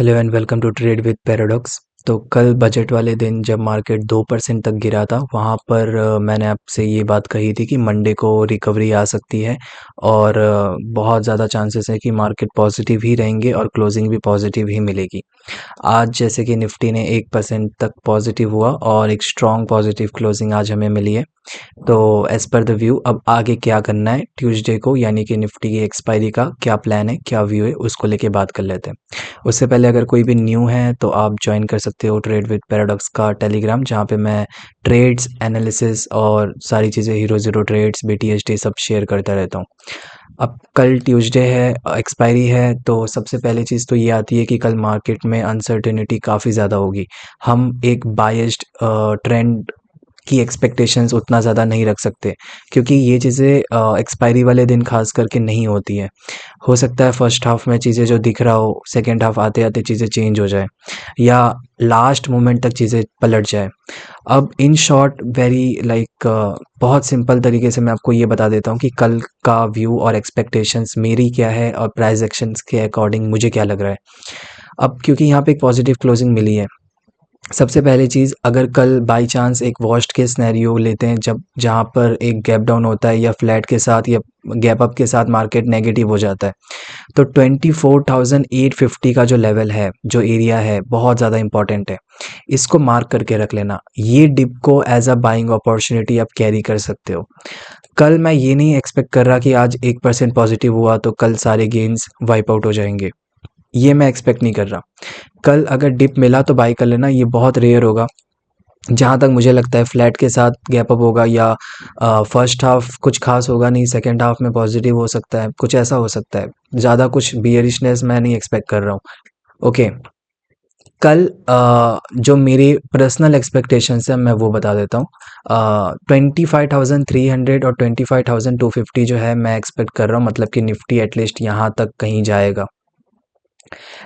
Hello and welcome to trade with paradox. तो कल budget वाले दिन जब मार्केट 2% तक गिरा था वहाँ पर मैंने आपसे ये बात कही थी कि मंडे को रिकवरी आ सकती है और बहुत ज़्यादा चांसेस है कि मार्केट पॉजिटिव ही रहेंगे और क्लोजिंग भी पॉजिटिव ही मिलेगी। आज जैसे कि निफ्टी ने 1% तक पॉजिटिव हुआ और एक स्ट्रॉन्ग पॉजिटिव क्लोजिंग आज हमें मिली है। तो एज़ पर द व्यू अब आगे क्या करना है ट्यूसडे को, यानी कि निफ्टी की एक्सपायरी का क्या प्लान है, क्या व्यू है, उसको लेके बात कर लेते हैं। उससे पहले अगर कोई भी न्यू है तो आप ज्वाइन कर सकते हो ट्रेड विद पैराडॉक्स का टेलीग्राम, जहाँ पे मैं ट्रेड्स एनालिसिस और सारी चीज़ें हीरो ज़ीरो ट्रेड्स BTST सब शेयर करता रहता हूँ। अब कल ट्यूसडे है, एक्सपायरी है, तो सबसे पहली चीज़ तो ये आती है कि कल मार्केट में अनसर्टेनिटी काफ़ी ज़्यादा होगी। हम एक बायस्ड ट्रेंड की एक्सपेक्टेशंस उतना ज़्यादा नहीं रख सकते, क्योंकि ये चीज़ें एक्सपायरी वाले दिन खास करके नहीं होती है। हो सकता है फर्स्ट हाफ में चीज़ें जो दिख रहा हो सेकेंड हाफ आते आते चीज़ें चेंज हो जाए या लास्ट मोमेंट तक चीज़ें पलट जाए। अब इन शॉर्ट वेरी लाइक बहुत सिंपल तरीके से मैं आपको ये बता देता हूँ कि कल का व्यू और एक्सपेक्टेशंस मेरी क्या है और प्राइस एक्शंस के अकॉर्डिंग मुझे क्या लग रहा है। अब क्योंकि यहाँ पे एक पॉजिटिव क्लोजिंग मिली है, सबसे पहली चीज़, अगर कल बाय चांस एक वर्स्ट केस सिनेरियो लेते हैं जब जहाँ पर एक गैप डाउन होता है या फ्लैट के साथ या गैप अप के साथ मार्केट नेगेटिव हो जाता है, तो 24,850 का जो लेवल है, जो एरिया है, बहुत ज़्यादा इंपॉर्टेंट है। इसको मार्क करके रख लेना। ये डिप को एज अ बाइंग अपॉर्चुनिटी आप कैरी कर सकते हो। कल मैं ये नहीं एक्सपेक्ट कर रहा कि आज 1% पॉजिटिव हुआ तो कल सारे गेन्स वाइप आउट हो जाएंगे, ये मैं एक्सपेक्ट नहीं कर रहा। कल अगर डिप मिला तो बाई कर लेना, ये बहुत रेयर होगा। जहाँ तक मुझे लगता है फ्लैट के साथ गैप अप होगा या फर्स्ट हाफ कुछ खास होगा नहीं, सेकंड हाफ में पॉजिटिव हो सकता है, कुछ ऐसा हो सकता है। ज़्यादा कुछ बियरिशनेस मैं नहीं एक्सपेक्ट कर रहा हूँ। ओके, कल जो मेरी पर्सनल एक्सपेक्टेशंस है मैं वो बता देता हूँ। 25,300 और 25,250 जो है मैं एक्सपेक्ट कर रहा हूँ, मतलब कि निफ्टी एटलीस्ट यहाँ तक कहीं जाएगा।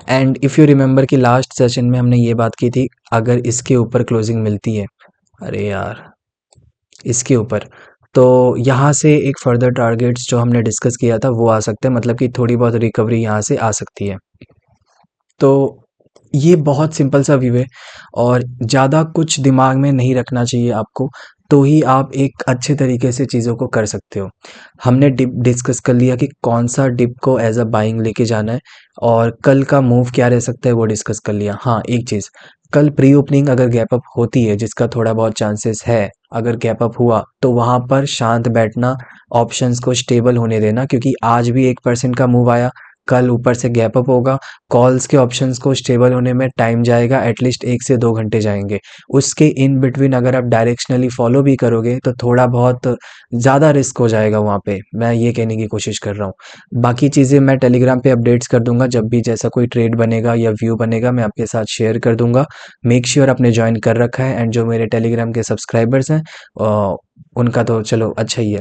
एंड इफ़ यू रिमेंबर कि लास्ट सेशन में हमने ये बात की थी, अगर इसके ऊपर क्लोजिंग मिलती है, अरे यार, इसके ऊपर, तो यहाँ से एक फर्दर टारगेट्स जो हमने डिस्कस किया था वो आ सकते हैं, मतलब कि थोड़ी बहुत रिकवरी यहाँ से आ सकती है। तो ये बहुत सिंपल सा व्यू है और ज़्यादा कुछ दिमाग में नहीं रखना चाहिए आपको, तो ही आप एक अच्छे तरीके से चीज़ों को कर सकते हो। हमने डिप डिस्कस कर लिया कि कौन सा डिप को एज अ बाइंग लेके जाना है और कल का मूव क्या रह सकता है वो डिस्कस कर लिया। हाँ, एक चीज़, कल प्री ओपनिंग अगर गैप अप होती है, जिसका थोड़ा बहुत चांसेस है, अगर गैप अप हुआ तो वहाँ पर शांत बैठना, ऑप्शंस को स्टेबल होने देना, क्योंकि आज भी 1% का मूव आया, कल ऊपर से गैप अप होगा, कॉल्स के ऑप्शंस को स्टेबल होने में टाइम जाएगा, एटलीस्ट 1 से 2 घंटे जाएंगे। उसके इन बिटवीन अगर आप डायरेक्शनली फॉलो भी करोगे तो थोड़ा बहुत ज़्यादा रिस्क हो जाएगा वहाँ पे, मैं ये कहने की कोशिश कर रहा हूँ। बाकी चीज़ें मैं टेलीग्राम पे अपडेट्स कर दूंगा, जब भी जैसा कोई ट्रेड बनेगा या व्यू बनेगा मैं आपके साथ शेयर कर दूंगा। मेक श्योर आपने ज्वाइन कर रखा है, एंड जो मेरे टेलीग्राम के सब्सक्राइबर्स हैं उनका तो चलो अच्छा ही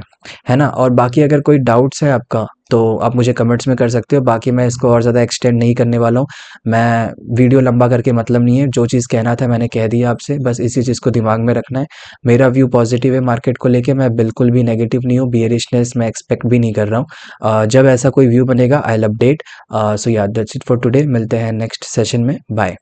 है ना। और बाकी अगर कोई डाउट्स है आपका तो आप मुझे कमेंट्स में कर सकते हो, बाकी मैं इसको और ज़्यादा एक्सटेंड नहीं करने वाला हूँ। मैं वीडियो लंबा करके मतलब नहीं है, जो चीज़ कहना था मैंने कह दिया आपसे, बस इसी चीज़ को दिमाग में रखना है। मेरा व्यू पॉजिटिव है मार्केट को लेके, मैं बिल्कुल भी नेगेटिव नहीं हूँ, बियरिशनेस मैं एक्सपेक्ट भी नहीं कर रहा हूँ। जब ऐसा कोई व्यू बनेगा आई विल अपडेट। सो या दैट्स इट फॉर टुडे, मिलते हैं नेक्स्ट सेशन में, बाय।